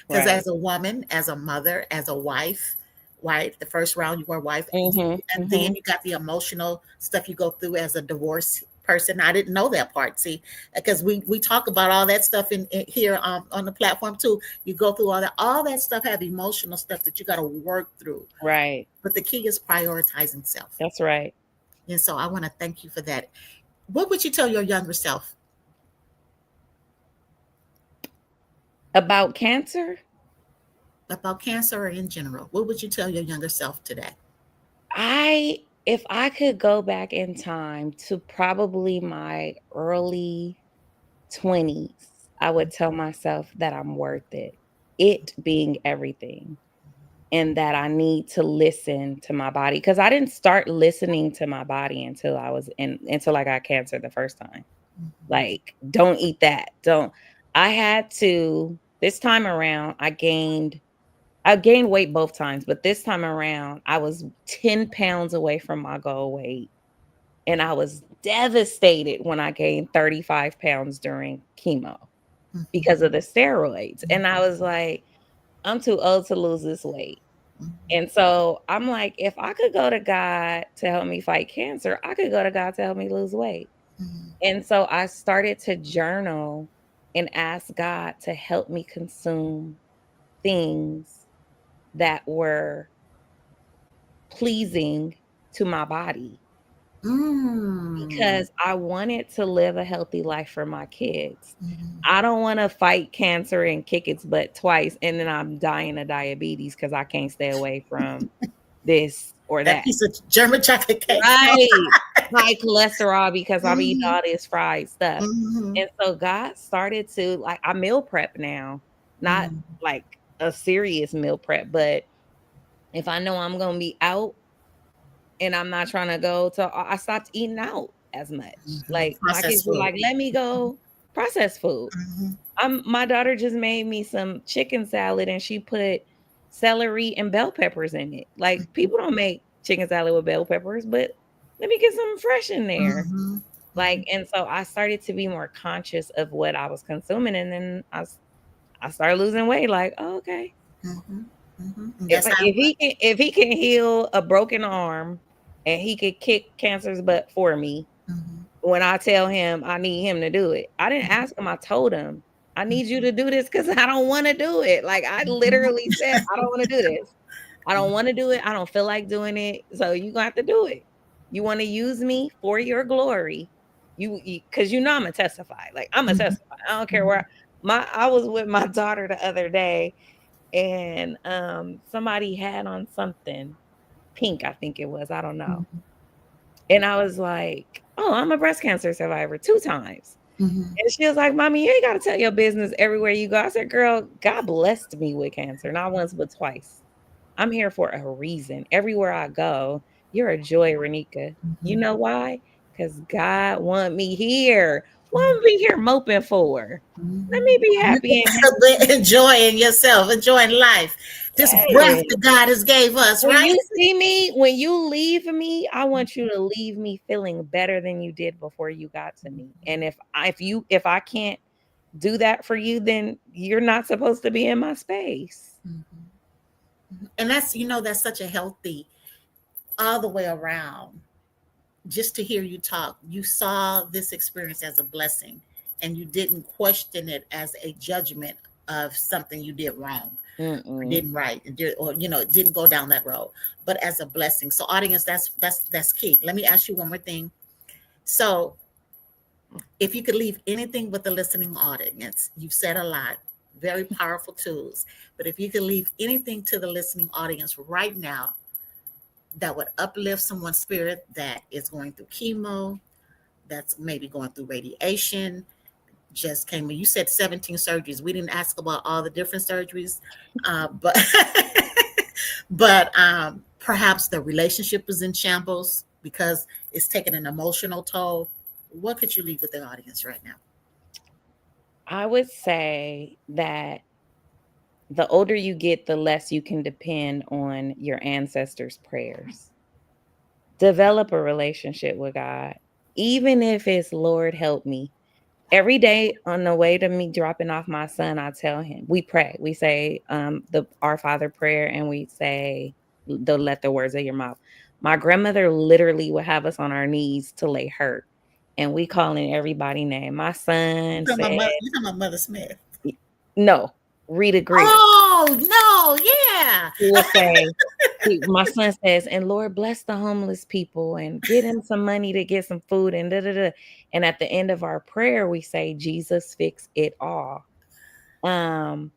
Because as a woman, as a mother, as a wife, right? The first round you were a wife, and then you got the emotional stuff you go through as a divorce person. I didn't know that part, see, because we talk about all that stuff in here on the platform too. You go through all that stuff, have emotional stuff that you got to work through. Right. But the key is prioritizing self. That's right. And so I want to thank you for that. What would you tell your younger self? About cancer? About cancer, or in general? What would you tell your younger self today? If I could go back in time to probably my early 20s, I would tell myself that I'm worth it. It being everything. And that I need to listen to my body, because I didn't start listening to my body until I got cancer the first time. Like, don't eat that. I had to, this time around, I gained weight both times, but this time around I was 10 pounds away from my goal weight. And I was devastated when I gained 35 pounds during chemo because of the steroids. And I was like, I'm too old to lose this weight. And so I'm like, if I could go to God to help me fight cancer, I could go to God to help me lose weight. And so I started to journal and ask God to help me consume things that were pleasing to my body Mm. because I wanted to live a healthy life for my kids. Mhm. I don't want to fight cancer and kick its butt twice and then I'm dying of diabetes because I can't stay away from this or That that. piece of German chocolate cake. Right. High cholesterol because I'm eating Mhm. all this fried stuff. Mhm. And so God started to like I meal prep now, not Mhm. like a serious meal prep, but if I know I'm gonna be out and I'm not trying to go to I stopped eating out as much. Mhm. Like my kids Processed were food. like, let me go processed food. Mhm. My daughter just made me some chicken salad and she put celery and bell peppers in it. Like people don't make chicken salad with bell peppers, but let me get some fresh in there. Mhm. Like, Mhm. and so I started to be more conscious of what I was consuming, and then I started losing weight. Like, oh, okay, Mhm. Mhm. And if that's how. if he can heal a broken arm, and he could kick cancer's butt for me, Mhm. when I tell him I need him to do it. I didn't ask him, I told him, I need you to do this because I don't want to do it. Like I Mhm. literally said, I don't want to do this. I don't want to do it. I don't feel like doing it. So you gonna have to do it. You want to use me for your glory. You because you know I'm gonna testify. Like I'm gonna Mhm. testify. I don't care Mhm. where I was with my daughter the other day and somebody had on something pink, I think it was. I don't know. Mhm. And I was like, "Oh, I'm a breast cancer survivor 2 times." Mhm. And she was like, "Mommy, you ain't gotta tell your business everywhere you go." I said, "Girl, God blessed me with cancer, not once but twice. I'm here for a reason. Everywhere I go, you're a joy, Roneka. You Mhm. know why? Because God want me here. What am I be here moping for? Let Mhm. me be happy and Enjoying yourself, enjoying life, this breath happy. that God has gave us, When right? you see me, when you leave me, I want you to leave me feeling better than you did before you got to me. And if I can't do that for you, then you're not supposed to be in my space." Mhm. And that's, that's such a healthy all the way around. Just to hear you talk, you saw this experience as a blessing and you didn't question it as a judgment of something you did wrong or Mm-mm. didn't right or it didn't go down that road, but as a blessing. So audience, that's key. Let me ask you one more thing. So if you could leave anything with the listening audience, you've said a lot, very powerful tools, but if you could leave anything to the listening audience right now that would uplift someone's spirit that is going through chemo, that's maybe going through radiation, just came in. You said 17 surgeries. We didn't ask about all the different surgeries, but but perhaps the relationship was in shambles because it's taken an emotional toll. What could you leave with the audience right now? I would say that the older you get, the less you can depend on your ancestors' prayers. Develop a relationship with God, even if it's Lord help me. Every day on the way to me dropping off my son, I tell him, we pray. We say the Our Father prayer and we say the let the words of your mouth. My grandmother literally would have us on our knees to lay her. And we calling everybody name. My son said, You talking about Mother Smith? no, Rita Greer. Oh no, yeah. He will say, my son says, and Lord bless the homeless people and get him some money to get some food and da da da. And at the end of our prayer, we say, Jesus fix it all. Um,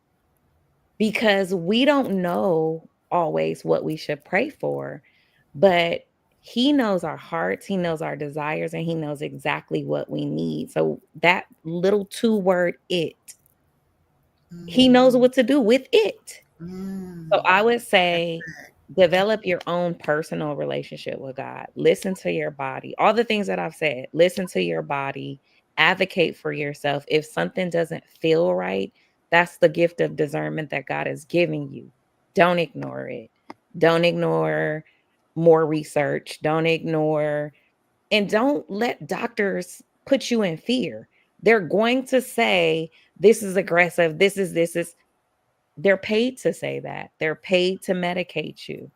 because we don't know always what we should pray for, but he knows our hearts, he knows our desires, and he knows exactly what we need. So that little 2 word it, he knows Mm, what to do with it. So mm, I would that's say good. develop your own personal relationship with God. Listen to your body. All the things that I've said, listen to your body, advocate for yourself. If something doesn't feel right, that's the gift of discernment that God is giving you. Don't ignore it. Don't ignore more research. Don't ignore And don't let doctors put you in fear. They're going to say, this is aggressive. This is, they're paid to say that. They're paid to medicate you.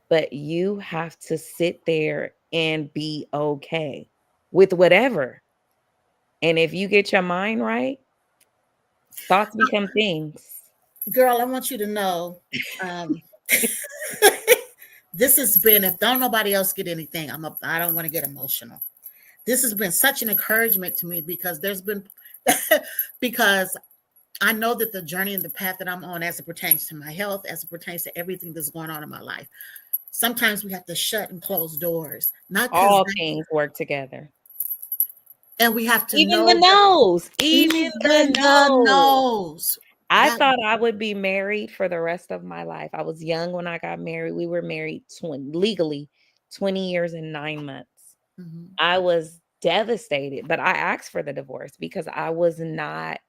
But you have to sit there and be okay with whatever. And if you get your mind right, thoughts become things. Girl, I want you to know, this has been, if don't nobody else get anything, I don't want to get emotional. This has been such an encouragement to me because there's been, because I know that the journey and the path that I'm on as it pertains to my health, as it pertains to everything that's going on in my life, sometimes we have to shut and close doors. Not all things work together. And we have to even know the nose. Even the nose. I thought I would be married for the rest of my life. I was young when I got married. We were married legally 20 years and 9 months. Mm-hmm. I was devastated, but I asked for the divorce because I was not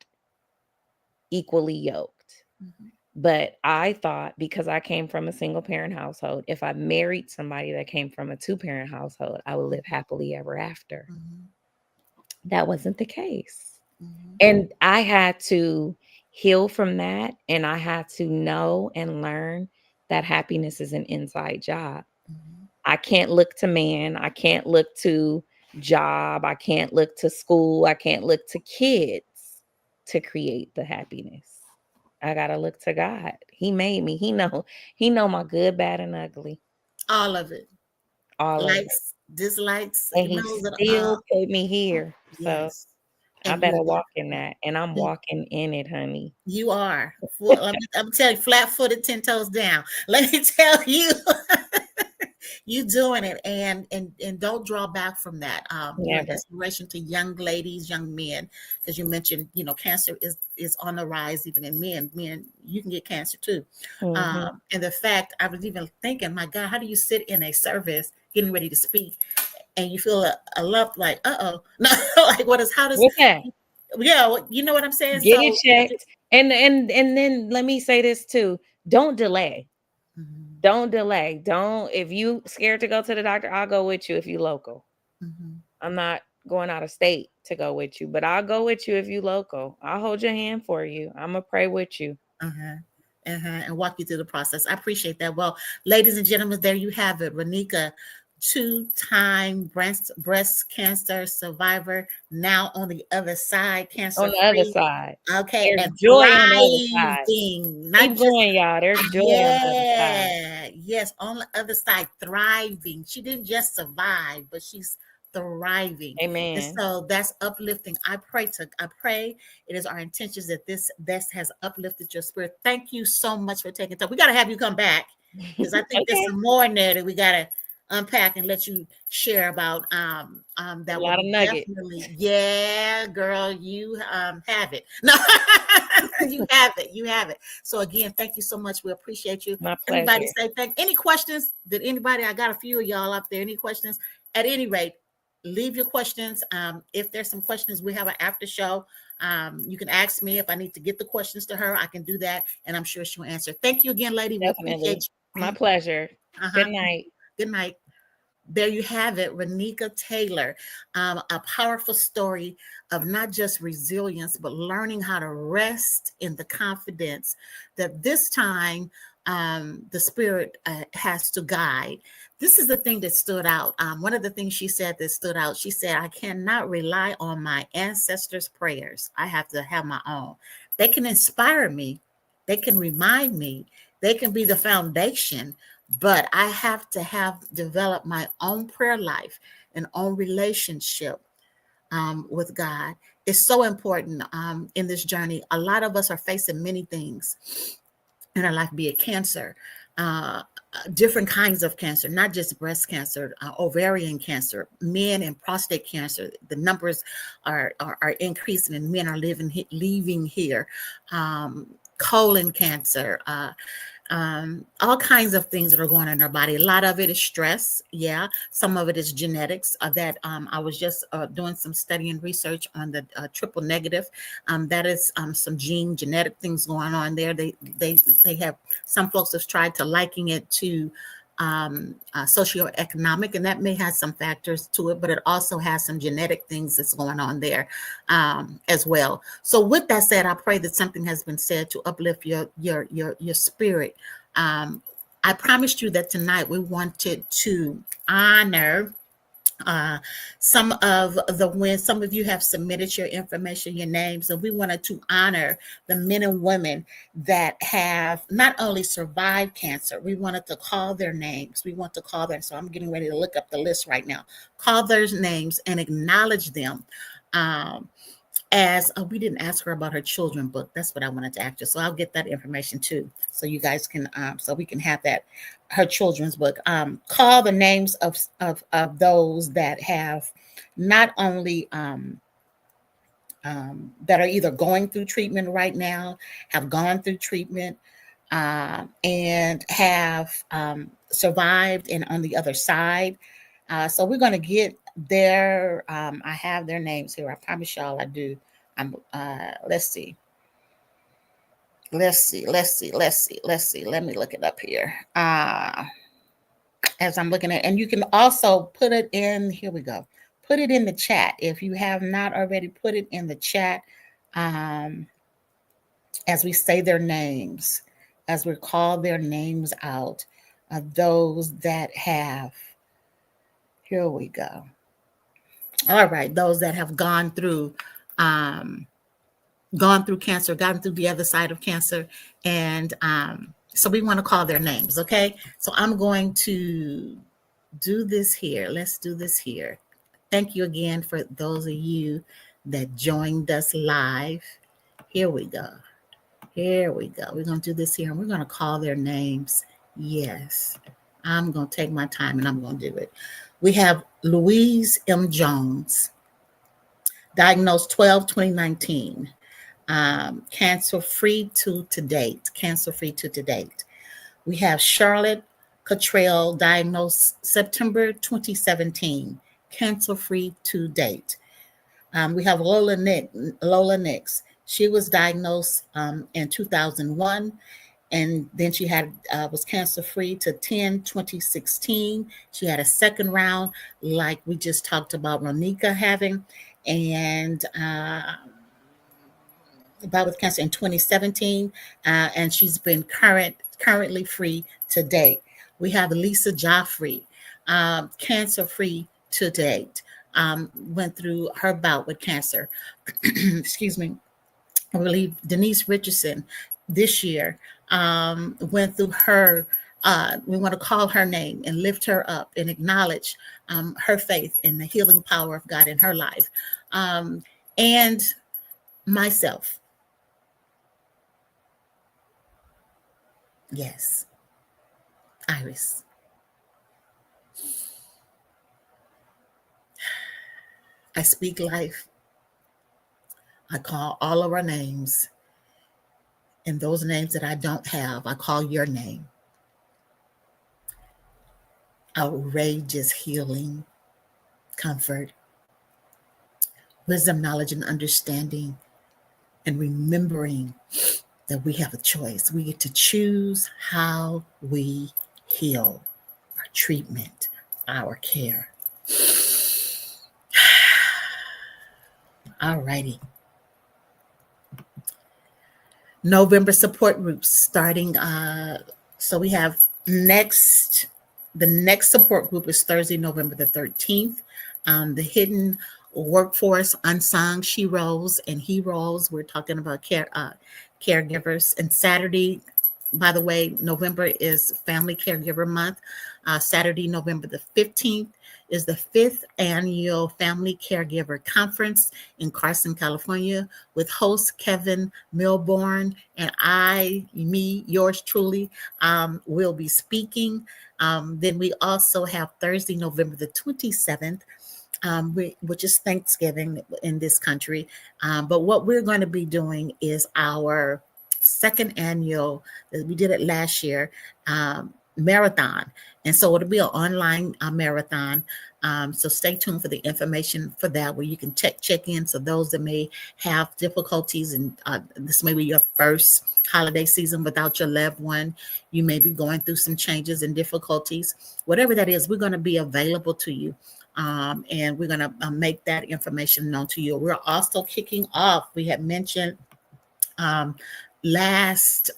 equally yoked. Mm-hmm. But I thought, because I came from a single parent household, if I married somebody that came from a 2-parent household, I would live happily ever after. Mm-hmm. That wasn't the case. Mm-hmm. And I had to heal from that. And I had to know and learn that happiness is an inside job. Mm-hmm. I can't look to man. I can't look to job. I can't look to school. I can't look to kids to create the happiness. I got to look to God. He made me. He know my good, bad, and ugly. All of it. All likes, of it. Dislikes. And he still put me here. Yes. So I better walk in that. And I'm walking in it, honey. You are. I'm telling you, flat-footed, 10 toes down. Let me tell you. You doing it, and don't draw back from that. You're an inspiration to young ladies, young men, as you mentioned. Cancer is on the rise, even in men. Men, you can get cancer too. Mm-hmm. And the fact, I was even thinking, my God, how do you sit in a service getting ready to speak, and you feel a lump like, no, like what's that? Yeah, you know what I'm saying. Get it checked, and then let me say this too: don't delay. Mm-hmm. Don't delay. If you scared to go to the doctor, I'll go with you if you local. Mm-hmm. I'm not going out of state to go with you, but I'll go with you if you local. I'll hold your hand for you. I'm going to pray with you. And walk you through the process. I appreciate that. Well, ladies and gentlemen, there you have it. Roneka, 2-time breast cancer survivor, now on the other side, cancer on the other side. Okay, there's and joy on the other side. Keep going, y'all. There's joy on the other side. Yes, on the other side, thriving. She didn't just survive, but she's thriving. Amen. And so that's uplifting. I pray it is our intentions that this has uplifted your spirit. Thank you so much for taking time. We got to have you come back, because I think there's some more in there that we got to unpack and let you share about. That a lot of nuggets. Yeah, girl, you have it. No, you have it. So again, thank you so much. We appreciate you. My pleasure. Everybody say thank. Any questions? I got a few of y'all up there. Any questions? At any rate, leave your questions. If there's some questions, we have an after show. You can ask me if I need to get the questions to her. I can do that, and I'm sure she'll answer. Thank you again, lady. Definitely. We appreciate you. My pleasure. Good night. Good night. There you have it, Roneka Taylor, a powerful story of not just resilience, but learning how to rest in the confidence that this time the Spirit has to guide. This is the thing that stood out. One of the things she said that stood out, she said, I cannot rely on my ancestors' prayers. I have to have my own. They can inspire me. They can remind me. They can be the foundation. But I have to develop my own prayer life and own relationship with God. It's so important in this journey. A lot of us are facing many things in our life, be it cancer, different kinds of cancer, not just breast cancer, ovarian cancer, men and prostate cancer. The numbers are increasing, and men are leaving here. Colon cancer. All kinds of things that are going on in our body. A lot of it is stress. Yeah. Some of it is genetics. That I was just doing some study and research on the triple negative. That is some genetic things going on there. They have, some folks have tried to liken it to socioeconomic, and that may have some factors to it, but it also has some genetic things that's going on there as well. So with that said, I pray that something has been said to uplift your spirit. I promised you that tonight we wanted to honor some of the wins. Some of you have submitted your information, your names, and we wanted to honor the men and women that have not only survived cancer, we wanted to call their names. We want to call them. So I'm getting ready to look up the list right now. Call their names and acknowledge them. As we didn't ask her about her children book. That's what I wanted to ask her. So I'll get that information too. So you guys can, so we can have that, her children's book. Call the names of those that have not only, that are either going through treatment right now, have gone through treatment, and have survived and on the other side. So we're going to get their, I have their names here. I promise y'all I do. Let's see. Let me look it up here. As I'm looking at, and you can also put it in, here we go. Put it in the chat. If you have not already, put it in the chat as we say their names, as we call their names out, those that have, here we go. All right, those that have gone through cancer, gotten through the other side of cancer. And so we want to call their names, okay? So I'm going to do this here. Let's do this here. Thank you again for those of you that joined us live. Here we go. Here we go. We're going to do this here, and we're going to call their names. Yes, I'm going to take my time, and I'm going to do it. We have Louise M. Jones, diagnosed 12/2019. Cancer-free to date. Cancer-free to date. We have Charlotte Cottrell, diagnosed September 2017. Cancer-free to date. We have Lola Nix. She was diagnosed in 2001, and then she had was cancer-free to 10/2016. She had a second round, like we just talked about Roneka having, and about with cancer in 2017, and she's been currently free to date. We have Lisa Joffrey, cancer-free to date. Went through her bout with cancer. Excuse me. I believe Denise Richardson this year went through her. We want to call her name and lift her up and acknowledge her faith in the healing power of God in her life. And myself. Yes. Iris. I speak life. I call all of our names. And those names that I don't have, I call your name. Outrageous healing, comfort, wisdom, knowledge, and understanding, and remembering that we have a choice. We get to choose how we heal, our treatment, our care. All righty. November support groups starting. So we have the next support group is Thursday, November the 13th. The hidden workforce, unsung sheroes and heroes. We're talking about caregivers. And Saturday, by the way, November is Family Caregiver Month. Saturday, November the 15th is the 5th annual Family Caregiver Conference in Carson, California, with host Kevin Milbourne, and yours truly, will be speaking. Then we also have Thursday, November the 27th, which is Thanksgiving in this country. But what we're going to be doing is our second annual, we did it last year, marathon. And so it'll be an online marathon. So stay tuned for the information for that, where you can check in. So those that may have difficulties, and this may be your first holiday season without your loved one, you may be going through some changes and difficulties. Whatever that is, we're going to be available to you. And we're going to make that information known to you. We're also kicking off, we had mentioned last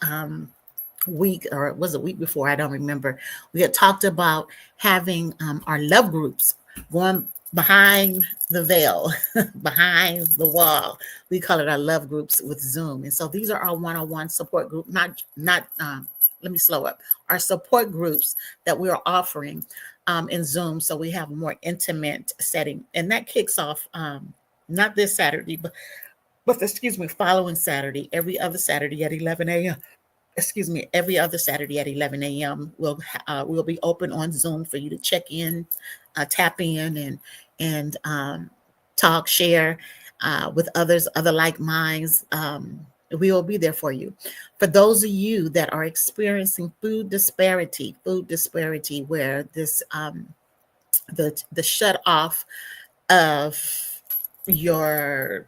week, or was it week before, I don't remember, we had talked about having our love groups going behind the veil, behind the wall. We call it our love groups with Zoom. And so these are our one-on-one support group, not let me slow up, our support groups that we are offering in Zoom. So we have a more intimate setting, and that kicks off not this Saturday, but following Saturday, every other Saturday at 11 a.m. Every other Saturday at 11 a.m. We'll be open on Zoom for you to check in, tap in, and talk, share with others, other like minds. We will be there for you. For those of you that are experiencing food disparity, where this the shut off of your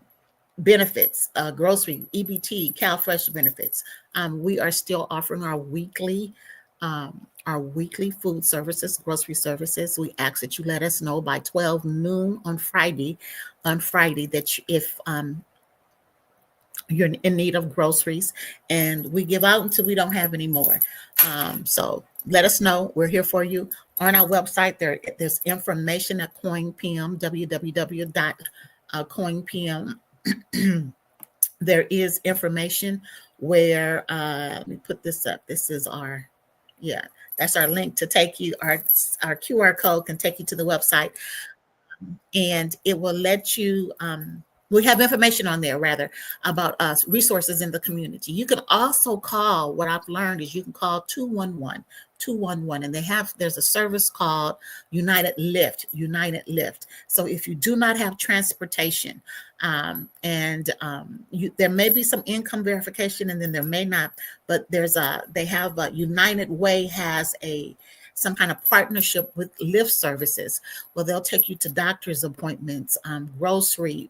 benefits, grocery, EBT, CalFresh benefits. We are still offering our weekly food services, grocery services. We ask that you let us know by 12 noon on Friday that if you're in need of groceries, and we give out until we don't have any more. So let us know. We're here for you. On our website, there's information at CoinPM, www.coinpm. There is information where let me put this up. This is our, that's our link to take you, our QR code can take you to the website, and it will let you we have information on there rather about us, resources in the community. You can also call, what I've learned is you can call 211, and there's a service called United Lift. So if you do not have transportation, there may be some income verification, and then there may not, but United Way has some kind of partnership with Lyft services, where they'll take you to doctor's appointments, grocery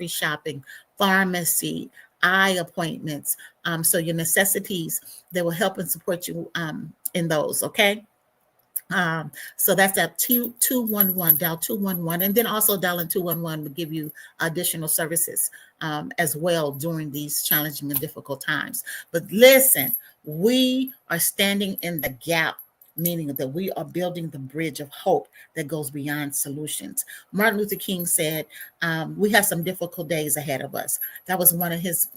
shopping, pharmacy, eye appointments. So your necessities, they will help and support you in those, okay? So that's at 211, dial 211, and then also dialing 211 will give you additional services as well during these challenging and difficult times. But listen, we are standing in the gap, meaning that we are building the bridge of hope that goes beyond solutions. Martin Luther King said, we have some difficult days ahead of us. That was one of his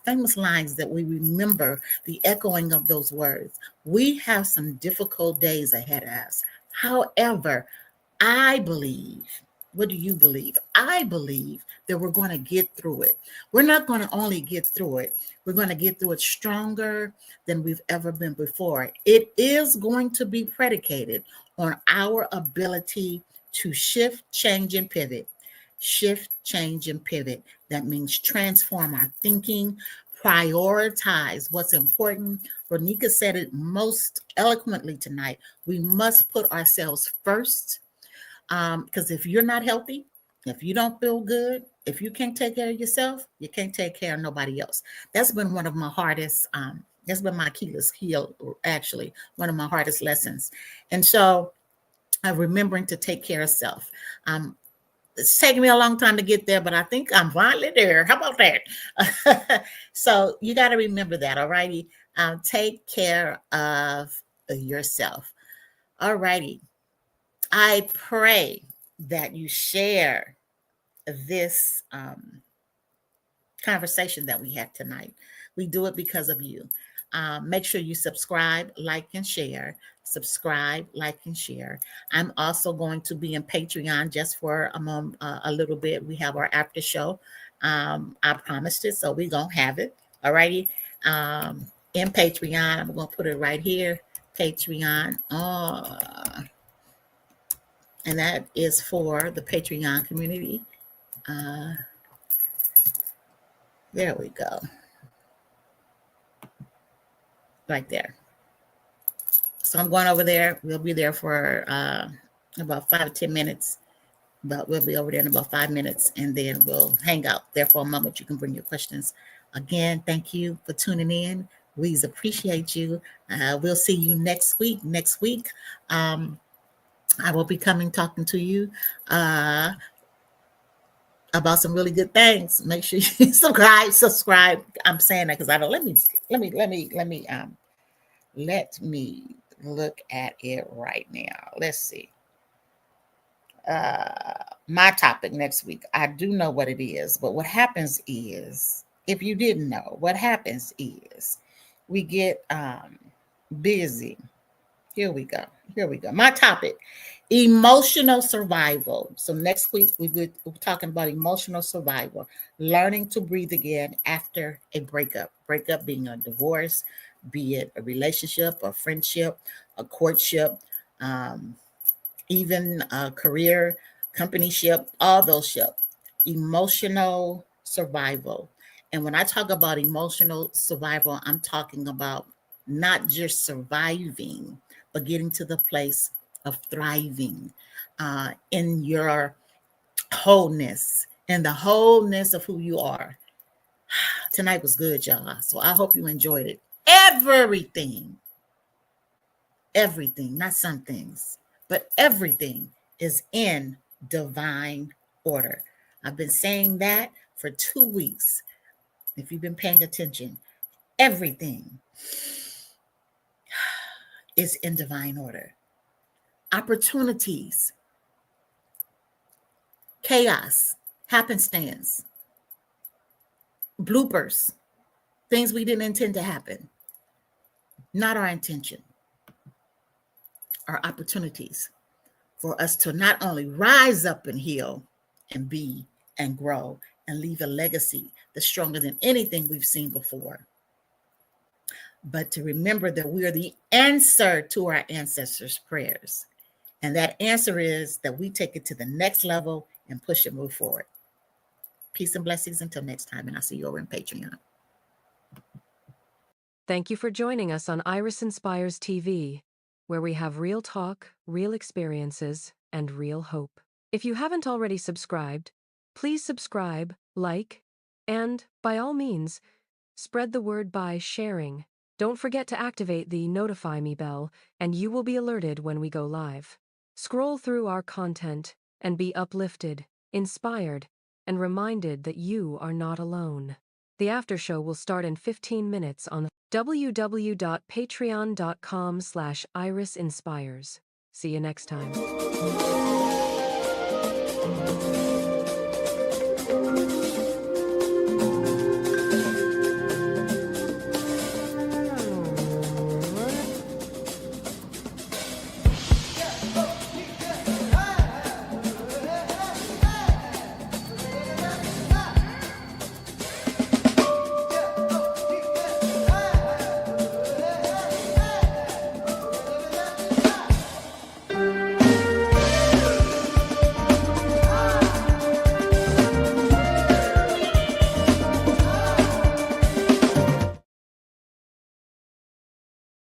famous lines that we remember, the echoing of those words. We have some difficult days ahead of us. However, I believe, what do you believe? I believe that we're going to get through it. We're not going to only get through it, we're going to get through it stronger than we've ever been before. It is going to be predicated on our ability to shift, change, and pivot. Shift, change, and pivot. That means transform our thinking, prioritize what's important. Roneka said it most eloquently tonight. We must put ourselves first, because if you're not healthy, if you don't feel good, if you can't take care of yourself, you can't take care of nobody else. That's been one of my hardest, that's been my Achilles heel, actually, one of my hardest lessons. And so remembering to take care of self. It's taken me a long time to get there, but I think I'm finally there. How about that? So you got to remember that, all righty? Take care of yourself. All righty. I pray that you share this conversation that we had tonight. We do it because of you. Make sure you subscribe, like, and share. Subscribe, like, and share. I'm also going to be in Patreon just for a little bit. We have our after show. I promised it, so we're going to have it. All righty. In Patreon, I'm going to put it right here. Patreon. And that is for the Patreon community. There we go. Right there. So I'm going over there. We'll be there for about 5 or 10 minutes. But we'll be over there in about 5 minutes, and then we'll hang out there for a moment. You can bring your questions. Again, thank you for tuning in. We appreciate you. We'll see you next week. Next week, I will be coming talking to you about some really good things. Make sure you subscribe. I'm saying that because I don't. Let me look at it right now. Let's see. My topic next week. I do know what it is, but what happens is, if you didn't know, what happens is we get busy. Here we go. My topic, emotional survival. So next week we're talking about emotional survival, learning to breathe again after a breakup. Breakup being a divorce, be it a relationship, a friendship, a courtship, even a career, companyship, all those ship. Emotional survival. And when I talk about emotional survival, I'm talking about not just surviving, but getting to the place of thriving in your wholeness, in the wholeness of who you are. Tonight was good, y'all. So I hope you enjoyed it. Everything, not some things, but everything is in divine order. I've been saying that for 2 weeks. If you've been paying attention, everything is in divine order. Opportunities, chaos, happenstance, bloopers, things we didn't intend to happen, not our intention, are opportunities for us to not only rise up and heal and be and grow and leave a legacy that's stronger than anything we've seen before, but to remember that we are the answer to our ancestors' prayers. And that answer is that we take it to the next level and push and move forward. Peace and blessings until next time, and I'll see you over in Patreon. Thank you for joining us on Iris Inspires TV, where we have real talk, real experiences, and real hope. If you haven't already subscribed, please subscribe, like, and, by all means, spread the word by sharing. Don't forget to activate the Notify Me bell, and you will be alerted when we go live. Scroll through our content and be uplifted, inspired, and reminded that you are not alone. The after show will start in 15 minutes on www.patreon.com/irisinspires. See you next time.